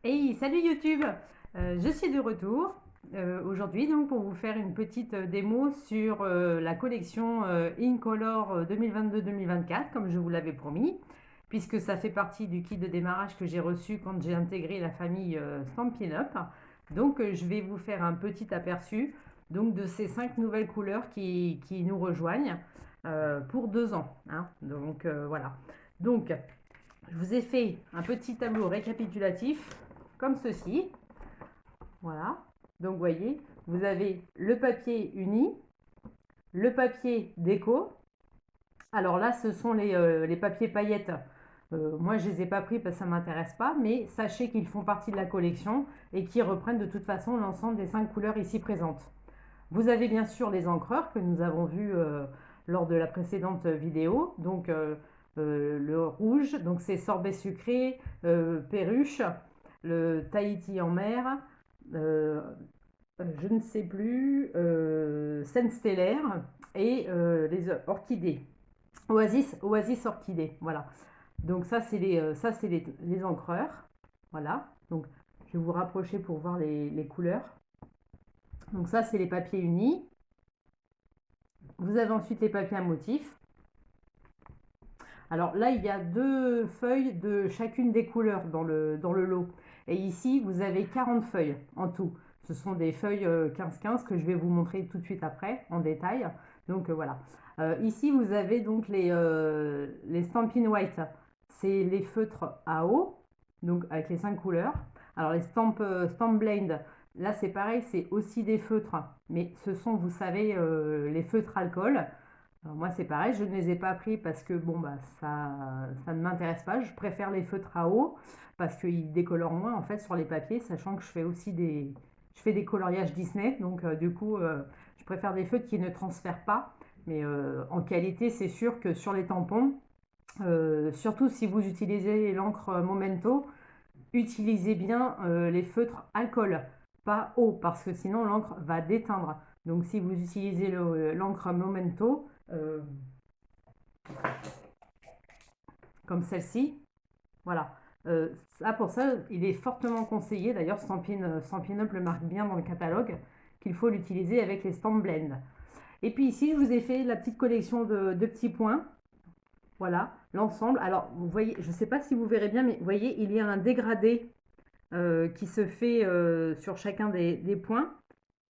Hey, salut YouTube! Je suis de retour aujourd'hui donc pour vous faire une petite démo sur la collection Incolor 2022-2024 comme je vous l'avais promis, puisque ça fait partie du kit de démarrage que j'ai reçu quand j'ai intégré la famille Stampin' Up. Donc je vais vous faire un petit aperçu donc, de ces 5 nouvelles couleurs qui nous rejoignent pour 2 ans, hein. Donc voilà. Donc je vous ai fait un petit tableau récapitulatif comme ceci. Voilà. Donc, vous voyez, vous avez le papier uni, le papier déco. Alors là, ce sont les papiers paillettes. Moi, je ne les ai pas pris parce que ça ne m'intéresse pas, mais sachez qu'ils font partie de la collection et qui reprennent de toute façon l'ensemble des 5 couleurs ici présentes. Vous avez bien sûr les encreurs que nous avons vus lors de la précédente vidéo. Donc, le rouge, donc c'est sorbet sucré, perruche, le Tahiti en mer, euh, je ne sais plus, scène stellaire et les orchidées. Oasis orchidée, voilà. Donc ça c'est les encreurs, voilà. Donc je vais vous rapprocher pour voir les couleurs. Donc ça c'est les papiers unis. Vous avez ensuite les papiers à motifs. Alors là, il y a 2 feuilles de chacune des couleurs dans le lot. Et ici, vous avez 40 feuilles en tout. Ce sont des feuilles 15-15 que je vais vous montrer tout de suite après en détail. Donc voilà. Ici, vous avez donc les Stampin' White. C'est les feutres à eau, donc avec les 5 couleurs. Alors les Stamp Blend, là c'est pareil, c'est aussi des feutres, mais ce sont, vous savez, les feutres alcool. Alors moi c'est pareil, je ne les ai pas pris parce que bon bah ça ne m'intéresse pas. Je préfère les feutres à eau parce qu'ils décolorent moins en fait sur les papiers, sachant que je fais aussi je fais des coloriages Disney, donc du coup je préfère des feutres qui ne transfèrent pas. Mais en qualité c'est sûr que sur les tampons, surtout si vous utilisez l'encre Momento, utilisez bien les feutres alcool, pas eau, parce que sinon l'encre va déteindre. Donc si vous utilisez l'encre Momento, comme celle-ci, voilà. Pour ça, il est fortement conseillé, d'ailleurs Stampin' Up le marque bien dans le catalogue, qu'il faut l'utiliser avec les Stamp Blend. Et puis ici, je vous ai fait la petite collection de petits points. Voilà, l'ensemble. Alors, vous voyez, je ne sais pas si vous verrez bien, mais vous voyez, il y a un dégradé qui se fait sur chacun des points.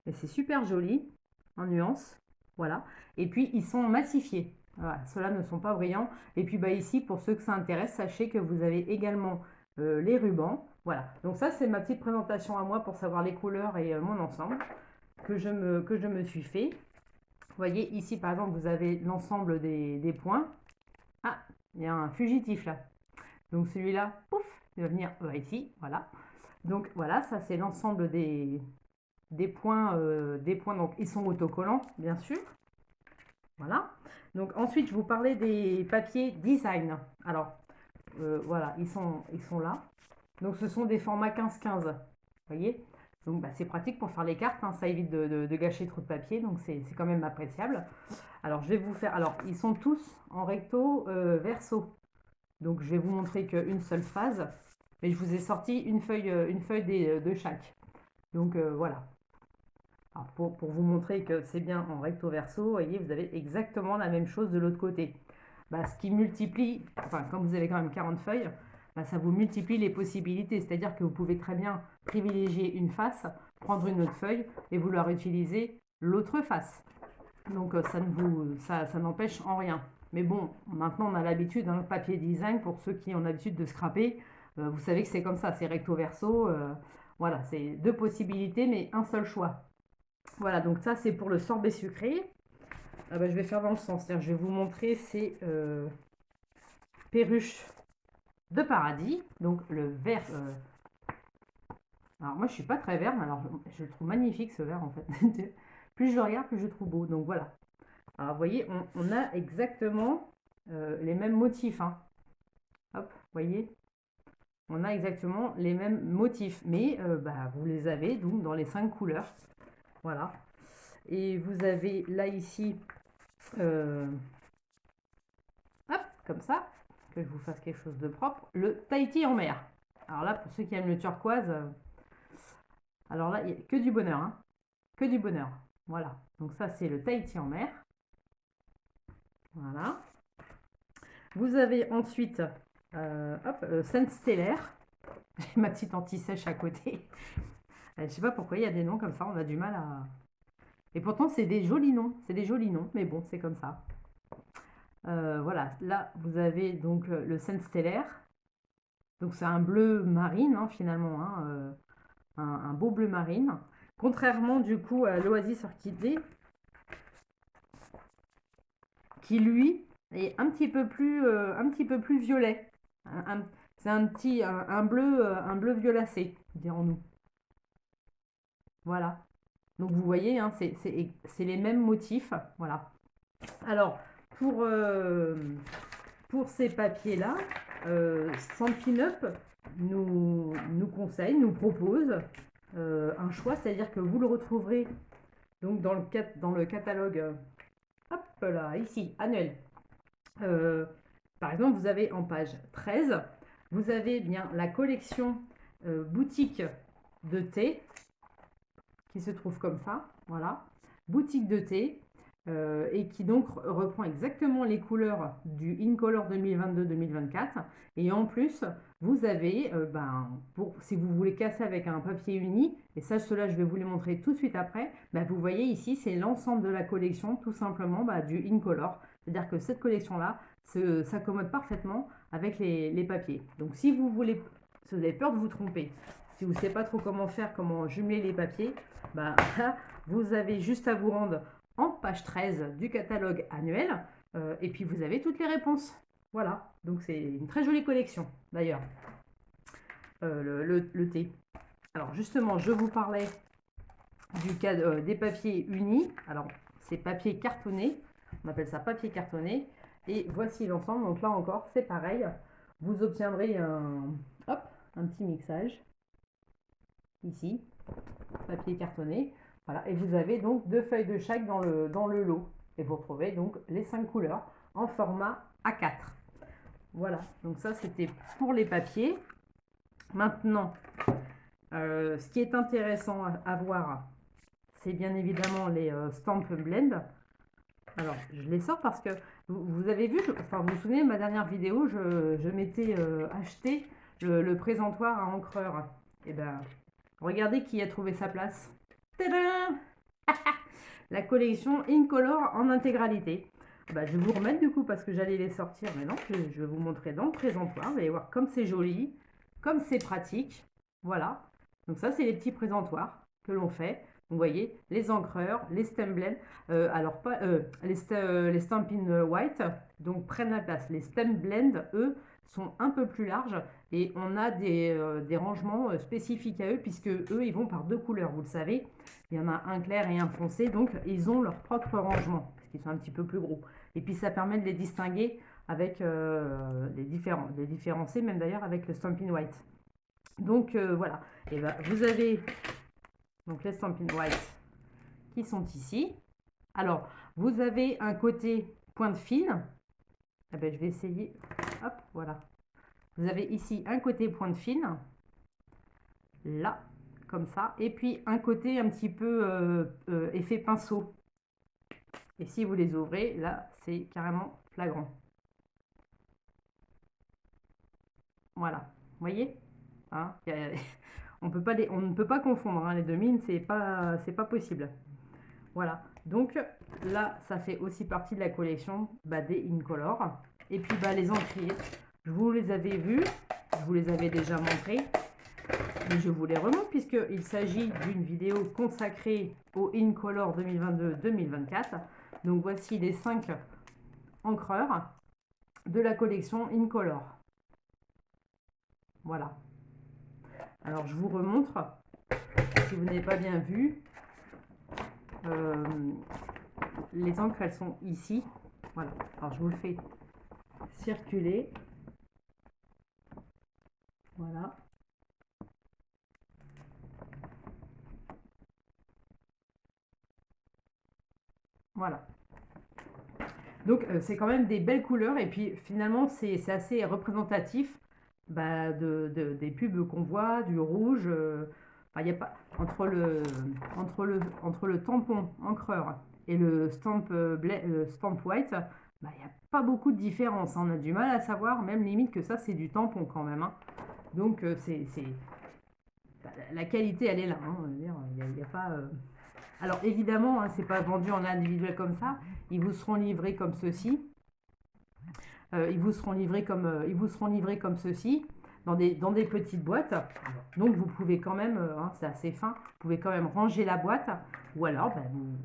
Et c'est super joli, en nuance. Voilà. Et puis, ils sont massifiés. Voilà, ceux-là ne sont pas brillants. Et puis, bah, ici, pour ceux que ça intéresse, sachez que vous avez également les rubans. Voilà. Donc ça, c'est ma petite présentation à moi pour savoir les couleurs et mon ensemble que je me suis fait. Vous voyez, ici, par exemple, vous avez l'ensemble des points. Ah, il y a un fugitif là. Donc celui-là, pouf, il va venir ici, voilà. Donc voilà, ça c'est l'ensemble des points, donc ils sont autocollants, bien sûr. Voilà. Donc ensuite, je vous parlais des papiers design. Alors, voilà, ils sont là. Donc ce sont des formats 15-15, vous voyez. Donc bah, c'est pratique pour faire les cartes, hein, ça évite de gâcher trop de papier, donc c'est quand même appréciable. Alors je vais vous faire, alors ils sont tous en recto verso. Donc je vais vous montrer qu'une seule phase, mais je vous ai sorti une feuille de chaque. Donc voilà. Alors, pour vous montrer que c'est bien en recto verso, vous voyez, vous avez exactement la même chose de l'autre côté. Bah, ce qui multiplie, enfin comme vous avez quand même 40 feuilles, bah, ça vous multiplie les possibilités. C'est-à-dire que vous pouvez très bien privilégier une face, prendre une autre feuille et vouloir utiliser l'autre face. Donc ça n'empêche en rien. Mais bon, maintenant on a l'habitude, hein, le papier design, pour ceux qui ont l'habitude de scraper, vous savez que c'est comme ça, c'est recto verso. Voilà, c'est 2 possibilités, mais un seul choix. Voilà, donc ça c'est pour le sorbet sucré. Ah bah, je vais faire dans le sens, c'est-à-dire je vais vous montrer ces perruches de paradis. Donc le vert. Alors moi je suis pas très vert, mais alors je le trouve magnifique ce vert en fait. Plus je le regarde, plus je le trouve beau. Donc voilà. Alors vous voyez, on a exactement les mêmes motifs, hein. Hop, vous voyez, on a exactement les mêmes motifs, mais bah, vous les avez donc dans les 5 couleurs. Voilà. Et vous avez là ici, euh, hop, comme ça, que je vous fasse quelque chose de propre, le Tahiti en mer. Alors là, pour ceux qui aiment le turquoise, alors là, il n'y a que du bonheur, hein. Que du bonheur. Voilà. Donc ça, c'est le Tahiti en mer. Voilà. Vous avez ensuite, Sainte Stellaire. J'ai ma petite anti-sèche à côté. Je ne sais pas pourquoi il y a des noms comme ça, on a du mal à... Et pourtant, c'est des jolis noms. C'est des jolis noms, mais bon, c'est comme ça. Voilà, là, vous avez donc le Sainte Stellaire. Donc c'est un bleu marine, hein, finalement, hein, un beau bleu marine. Contrairement du coup à l'Oasis Orchidée, qui lui est un petit peu plus violet. C'est un bleu violacé, dirons-nous. Voilà. Donc vous voyez, hein, c'est les mêmes motifs. Voilà. Alors, pour, euh, pour ces papiers-là, Stampin' Up nous conseille, nous propose un choix, c'est-à-dire que vous le retrouverez donc dans le catalogue, hop là, ici, annuel. Par exemple, vous avez en page 13, vous avez bien la collection boutique de thé qui se trouve comme ça, voilà, boutique de thé, et qui donc reprend exactement les couleurs du InColor 2022-2024. Et en plus, vous avez, si vous voulez casser avec un papier uni, et ça, cela, je vais vous les montrer tout de suite après, vous voyez ici, c'est l'ensemble de la collection, tout simplement du InColor. C'est-à-dire que cette collection-là s'accommode parfaitement avec les papiers. Donc si vous avez peur de vous tromper, si vous ne savez pas trop comment faire, comment jumeler les papiers, vous avez juste à vous rendre en page 13 du catalogue annuel, et puis vous avez toutes les réponses. Voilà, donc c'est une très jolie collection d'ailleurs, le thé. Alors justement, je vous parlais des papiers unis. Alors c'est papier cartonné, on appelle ça papier cartonné, et voici l'ensemble. Donc là encore, c'est pareil, vous obtiendrez un petit mixage ici, papier cartonné. Voilà, et vous avez donc 2 feuilles de chaque dans le lot. Et vous retrouvez donc les 5 couleurs en format A4. Voilà, donc ça c'était pour les papiers. Maintenant, ce qui est intéressant à voir, c'est bien évidemment les Stamp Blend. Alors, je les sors parce que vous avez vu, vous vous souvenez de ma dernière vidéo, je m'étais acheté le présentoir à encreur. Et regardez qui a trouvé sa place. Tadam! La collection InColor en intégralité. Je vais vous remettre du coup parce que j'allais les sortir, mais non, je vais vous montrer dans le présentoir. Vous allez voir comme c'est joli, comme c'est pratique. Voilà. Donc ça, c'est les petits présentoirs que l'on fait. Vous voyez, les encreurs, les stem blend, les Stampin' White, donc prennent la place. Les stem blend, eux, sont un peu plus larges et on a des rangements spécifiques à eux puisque eux, ils vont par 2 couleurs, vous le savez. Il y en a un clair et un foncé, donc ils ont leur propre rangement, parce qu'ils sont un petit peu plus gros. Et puis ça permet de les distinguer avec les différencier même d'ailleurs avec le Stampin' White. Donc voilà, et vous avez donc les Stampin' White qui sont ici. Alors, vous avez un côté pointe fine. Je vais essayer. Hop, voilà. Vous avez ici un côté pointe fine. Là, comme ça. Et puis un côté un petit peu effet pinceau. Et si vous les ouvrez, là, c'est carrément flagrant. Voilà. Vous voyez, hein, on ne peut pas confondre hein, les deux mines, c'est pas possible. Voilà. Donc là, ça fait aussi partie de la collection des InColor. Et puis les encriers, je vous les avais vus, je vous les avais déjà montrés, mais je vous les remonte puisqu'il s'agit d'une vidéo consacrée au InColor 2022-2024. Donc voici les 5 encreurs de la collection InColor. Voilà. Alors je vous remontre, si vous n'avez pas bien vu, les encres elles sont ici. Voilà. Alors je vous le fais circuler. Voilà. Voilà. Donc c'est quand même des belles couleurs et puis finalement c'est assez représentatif des pubs qu'on voit, du rouge. Enfin, il y a pas entre le tampon encreur et le stamp white, il n'y a pas beaucoup de différence, hein. On a du mal à savoir, même limite que ça c'est du tampon quand même, hein. Donc la qualité elle est là, hein. Il y a pas. Alors évidemment, hein, c'est pas vendu en individuel comme ça. Ils vous seront livrés comme ceci. Ils vous seront livrés comme ceci dans des petites boîtes. Donc vous pouvez quand même, hein, c'est assez fin, vous pouvez quand même ranger la boîte, ou alors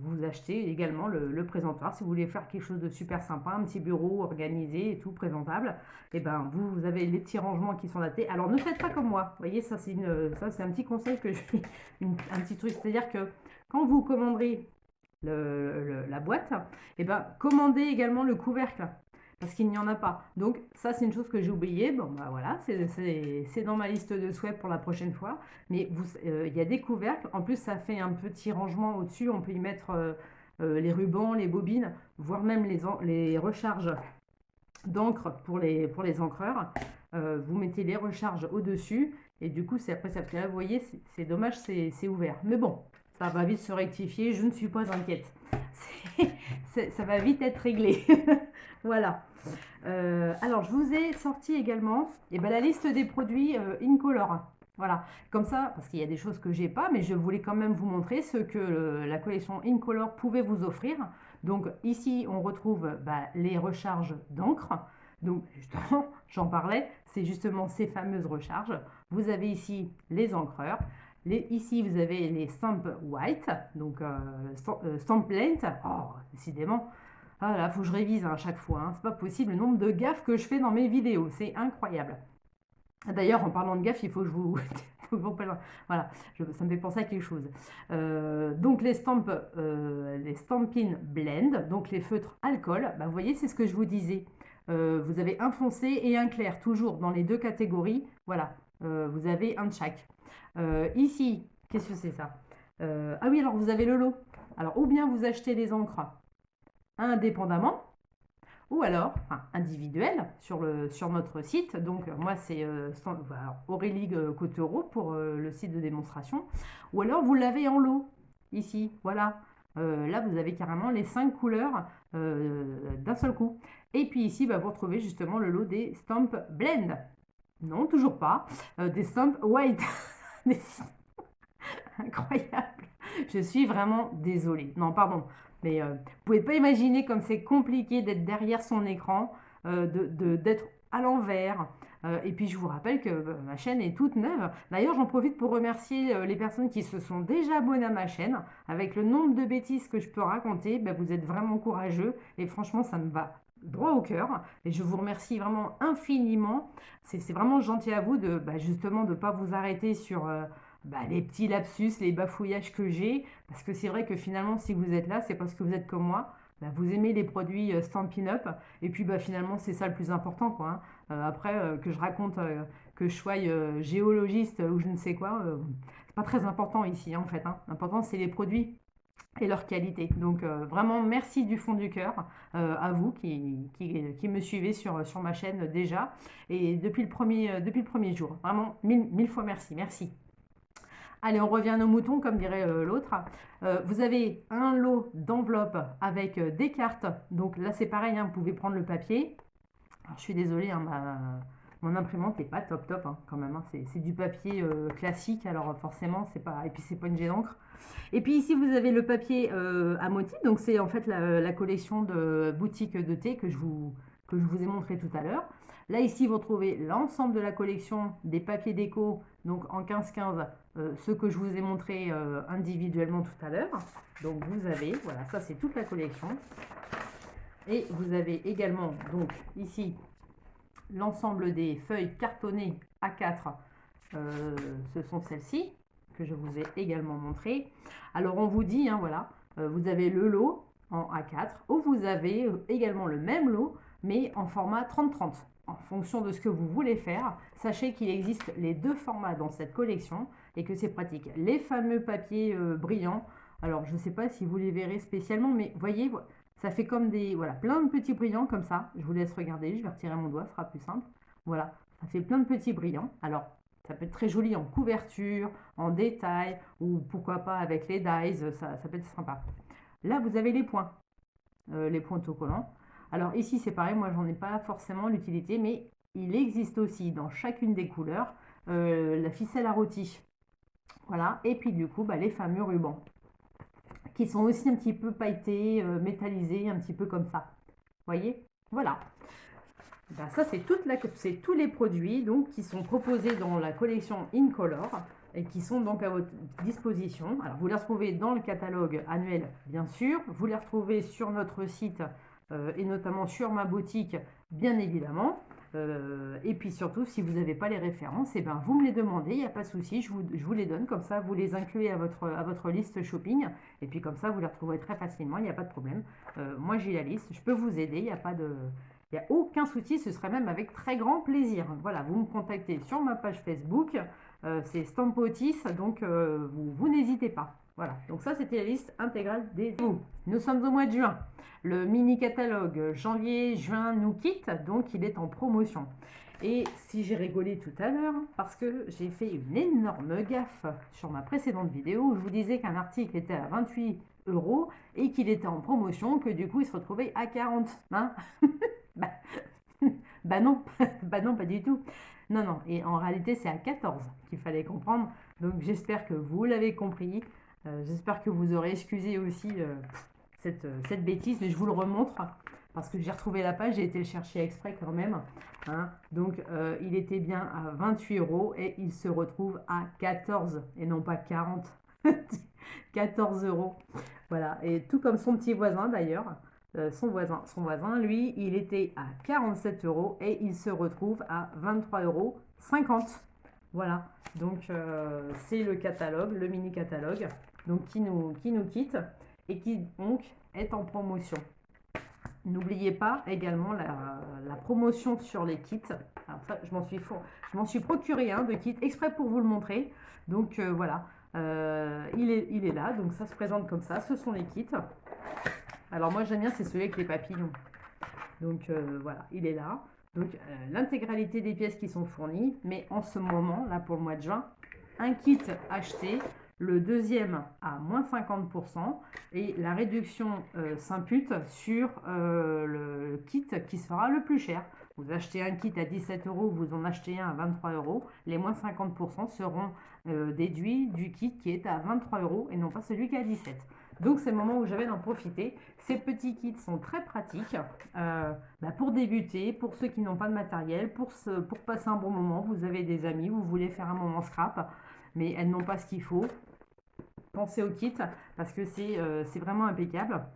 vous achetez également le présentoir si vous voulez faire quelque chose de super sympa, un petit bureau organisé et tout présentable. Et ben vous avez les petits rangements qui sont datés. Alors ne faites pas comme moi. Vous voyez, ça c'est un petit conseil que je fais, un petit truc, c'est-à-dire que quand vous commanderez la boîte, et ben commandez également le couvercle parce qu'il n'y en a pas. Donc ça c'est une chose que j'ai oublié. Bon bah voilà, c'est dans ma liste de souhaits pour la prochaine fois. Mais il y a des couvercles. En plus ça fait un petit rangement au-dessus. On peut y mettre les rubans, les bobines, voire même les recharges d'encre pour les encreurs. Vous mettez les recharges au-dessus et du coup après ça. Là vous voyez, c'est dommage, c'est ouvert. Mais bon, ça va vite se rectifier. Je ne suis pas inquiète. Ça va vite être réglé. Voilà. Alors, je vous ai sorti également la liste des produits Incolor. Voilà. Comme ça, parce qu'il y a des choses que j'ai pas, mais je voulais quand même vous montrer ce que la collection Incolor pouvait vous offrir. Donc, ici, on retrouve les recharges d'encre. Donc, justement, j'en parlais, c'est justement ces fameuses recharges. Vous avez ici les encreurs. Ici, vous avez les Stamp White, donc Stamp Length. Oh, décidément. Ah là, faut que je révise à chaque fois, hein. C'est pas possible le nombre de gaffes que je fais dans mes vidéos. C'est incroyable. D'ailleurs, en parlant de gaffes, il faut que je vous... voilà, ça me fait penser à quelque chose. Donc les Stampin' Blend, donc les feutres alcool, vous voyez, c'est ce que je vous disais. Vous avez un foncé et un clair, toujours dans les deux catégories. Voilà, vous avez un de chaque. Ici, qu'est-ce que c'est ça? Ah oui, alors vous avez le lot. Alors, ou bien vous achetez les encres indépendamment, ou alors individuel sur notre site. Donc moi c'est Aurélie Cottereau pour le site de démonstration. Ou alors vous l'avez en lot, ici, voilà. Là vous avez carrément les 5 couleurs d'un seul coup. Et puis ici vous retrouvez justement le lot des Stamp Blend. Non, toujours pas. Des Stamp White. Incroyable. Je suis vraiment désolée. Non, pardon. Mais vous pouvez pas imaginer comme c'est compliqué d'être derrière son écran, d'être à l'envers. Et puis je vous rappelle que ma chaîne est toute neuve. D'ailleurs, j'en profite pour remercier les personnes qui se sont déjà abonnées à ma chaîne. Avec le nombre de bêtises que je peux raconter, vous êtes vraiment courageux. Et franchement, ça me va droit au cœur. Et je vous remercie vraiment infiniment. C'est vraiment gentil à vous de justement de ne pas vous arrêter sur... les petits lapsus, les bafouillages que j'ai, parce que c'est vrai que finalement, si vous êtes là, c'est parce que vous êtes comme moi, vous aimez les produits Stampin' Up, et puis finalement, c'est ça le plus important, quoi, hein. Après, que je raconte que je sois géologiste ou je ne sais quoi, c'est pas très important ici, hein, en fait, hein. L'important, c'est les produits et leur qualité. Donc vraiment merci du fond du cœur à vous qui me suivez sur ma chaîne déjà, et depuis le premier jour. Vraiment, mille fois merci, merci. Allez, on revient à nos moutons, comme dirait l'autre. Vous avez un lot d'enveloppes avec des cartes. Donc là, c'est pareil, hein, vous pouvez prendre le papier. Alors, je suis désolée, hein, mon imprimante n'est pas top, hein, quand même, hein. C'est du papier classique, alors forcément, c'est pas... Et puis, c'est pas une jet d'encre. Et puis ici, vous avez le papier à motif. Donc, c'est en fait la collection de boutiques de thé que je vous ai montré tout à l'heure. Là, ici, vous retrouvez l'ensemble de la collection des papiers déco, donc en 15-15, ceux que je vous ai montré individuellement tout à l'heure. Donc, vous avez, voilà, ça c'est toute la collection. Et vous avez également, donc ici, l'ensemble des feuilles cartonnées A4. Ce sont celles-ci que je vous ai également montrées. Alors, on vous dit, hein, voilà, vous avez le lot en A4, ou vous avez également le même lot, mais en format 30-30. En fonction de ce que vous voulez faire, sachez qu'il existe les deux formats dans cette collection et que c'est pratique. Les fameux papiers brillants, alors je ne sais pas si vous les verrez spécialement, mais voyez, ça fait comme des, voilà, plein de petits brillants comme ça. Je vous laisse regarder, je vais retirer mon doigt, ce sera plus simple. Voilà, Ça fait plein de petits brillants. Alors, ça peut être très joli en couverture, en détail, ou pourquoi pas avec les dies, ça peut être sympa. Là, vous avez les points autocollants. Alors ici, c'est pareil, moi, j'en ai pas forcément l'utilité, mais il existe aussi dans chacune des couleurs la ficelle à rôti. Voilà, et puis du coup, bah, les fameux rubans, qui sont aussi un petit peu pailletés, métallisés, un petit peu comme ça. Voyez? Voilà. Ben, ça, c'est tous les produits donc, qui sont proposés dans la collection InColor et qui sont donc à votre disposition. Alors, vous les retrouvez dans le catalogue annuel, bien sûr. Vous les retrouvez sur notre site et notamment sur ma boutique, bien évidemment. Et puis surtout, si vous n'avez pas les références, et ben, vous me les demandez, il n'y a pas de souci, je vous les donne. Comme ça, vous les incluez à votre liste shopping. Et puis comme ça, vous les retrouverez très facilement, il n'y a pas de problème. Moi, j'ai la liste, je peux vous aider, il n'y a pas de... Il n'y a aucun souci, ce serait même avec très grand plaisir. Voilà, vous me contactez sur ma page Facebook, c'est Stampotis, donc vous n'hésitez pas. Voilà, donc ça c'était la liste intégrale des vous. Nous sommes au mois de juin. Le mini catalogue janvier-juin nous quitte, donc il est en promotion. Et si j'ai rigolé tout à l'heure, parce que j'ai fait une énorme gaffe sur ma précédente vidéo où je vous disais qu'un article était à 28 € et qu'il était en promotion, que du coup il se retrouvait à 40. Hein. Bah, bah non, bah non, pas du tout. Non, non, et en réalité c'est à 14 qu'il fallait comprendre. Donc j'espère que vous l'avez compris. J'espère que vous aurez excusé aussi cette bêtise, mais je vous le remontre parce que j'ai retrouvé la page, j'ai été le chercher exprès quand même. Hein. Donc il était bien à 28 € et il se retrouve à 14 et non pas 40. 14 €. Voilà, et tout comme son petit voisin d'ailleurs. Son voisin, lui, il était à 47 € et il se retrouve à 23,50 €. Voilà, donc c'est le catalogue, le mini catalogue, donc qui nous quitte et qui donc est en promotion. N'oubliez pas également la promotion sur les kits. Alors ça, je m'en suis procuré un de kit exprès pour vous le montrer. Donc voilà, il est là, donc ça se présente comme ça, ce sont les kits. Alors moi j'aime bien, c'est celui avec les papillons. Donc voilà, il est là. Donc l'intégralité des pièces qui sont fournies, mais en ce moment, là pour le mois de juin, un kit acheté, le deuxième à moins 50% et la réduction s'impute sur le kit qui sera le plus cher. Vous achetez un kit à 17 €, vous en achetez un à 23 €, les moins 50% seront déduits du kit qui est à 23 € et non pas celui qui est à 17 €. Donc c'est le moment où j'avais d'en profiter. Ces petits kits sont très pratiques pour débuter, pour ceux qui n'ont pas de matériel, pour passer un bon moment. Vous avez des amis, vous voulez faire un moment scrap, mais elles n'ont pas ce qu'il faut. Pensez au kit parce que c'est vraiment impeccable.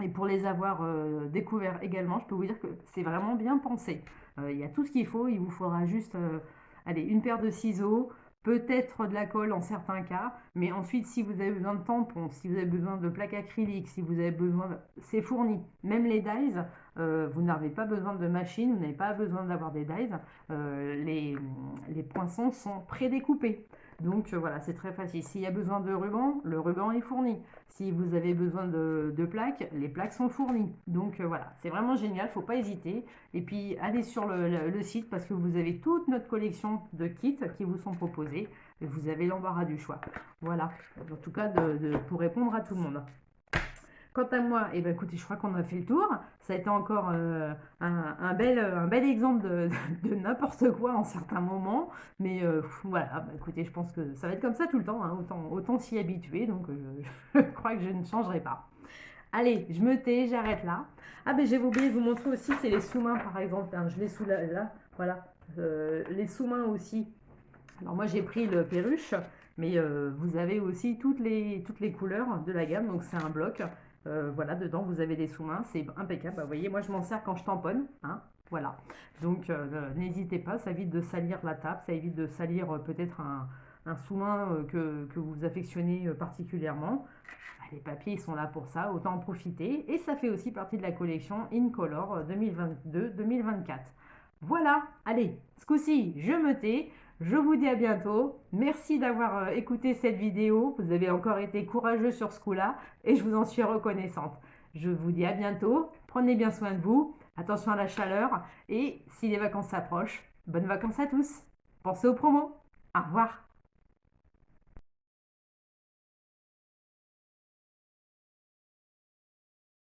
Et pour les avoir découverts également, je peux vous dire que c'est vraiment bien pensé. Il y a tout ce qu'il faut, il vous faudra juste allez, une paire de ciseaux, peut-être de la colle en certains cas, mais ensuite si vous avez besoin de tampons, si vous avez besoin de plaques acryliques, si vous avez besoin, c'est fourni. Même les dies, vous n'avez pas besoin de machine, vous n'avez pas besoin d'avoir des dies, les poinçons sont prédécoupés. Donc voilà, c'est très facile. S'il y a besoin de ruban, le ruban est fourni. Si vous avez besoin de plaques, les plaques sont fournies. Donc voilà, c'est vraiment génial, faut pas hésiter. Et puis allez sur le site parce que vous avez toute notre collection de kits qui vous sont proposés. Et vous avez l'embarras du choix. Voilà, en tout cas pour répondre à tout le monde. Quant à moi, eh ben, écoutez, je crois qu'on a fait le tour. Ça a été encore un bel exemple de n'importe quoi en certains moments. Mais voilà, bah, écoutez, je pense que ça va être comme ça tout le temps. Hein, autant s'y habituer. Donc je crois que je ne changerai pas. Allez, je me tais, j'arrête là. Ah ben j'ai oublié de vous montrer aussi, c'est les sous-mains par exemple. Hein, je l'ai sous là, voilà. Les sous-mains aussi. Alors moi j'ai pris le perruche, mais vous avez aussi toutes les couleurs de la gamme. Donc c'est un bloc. Voilà, dedans vous avez des sous-mains, c'est impeccable. Bah, vous voyez, moi je m'en sers quand je tamponne. Hein, voilà. Donc n'hésitez pas, ça évite de salir la table, ça évite de salir peut-être un sous-main que vous affectionnez particulièrement. Les papiers ils sont là pour ça, autant en profiter. Et ça fait aussi partie de la collection InColor 2022-2024. Voilà, allez, ce coup-ci, je me tais. Je vous dis à bientôt. Merci d'avoir écouté cette vidéo. Vous avez encore été courageux sur ce coup-là et je vous en suis reconnaissante. Je vous dis à bientôt. Prenez bien soin de vous. Attention à la chaleur et si les vacances s'approchent, Bonnes vacances à tous. Pensez aux promos. Au revoir.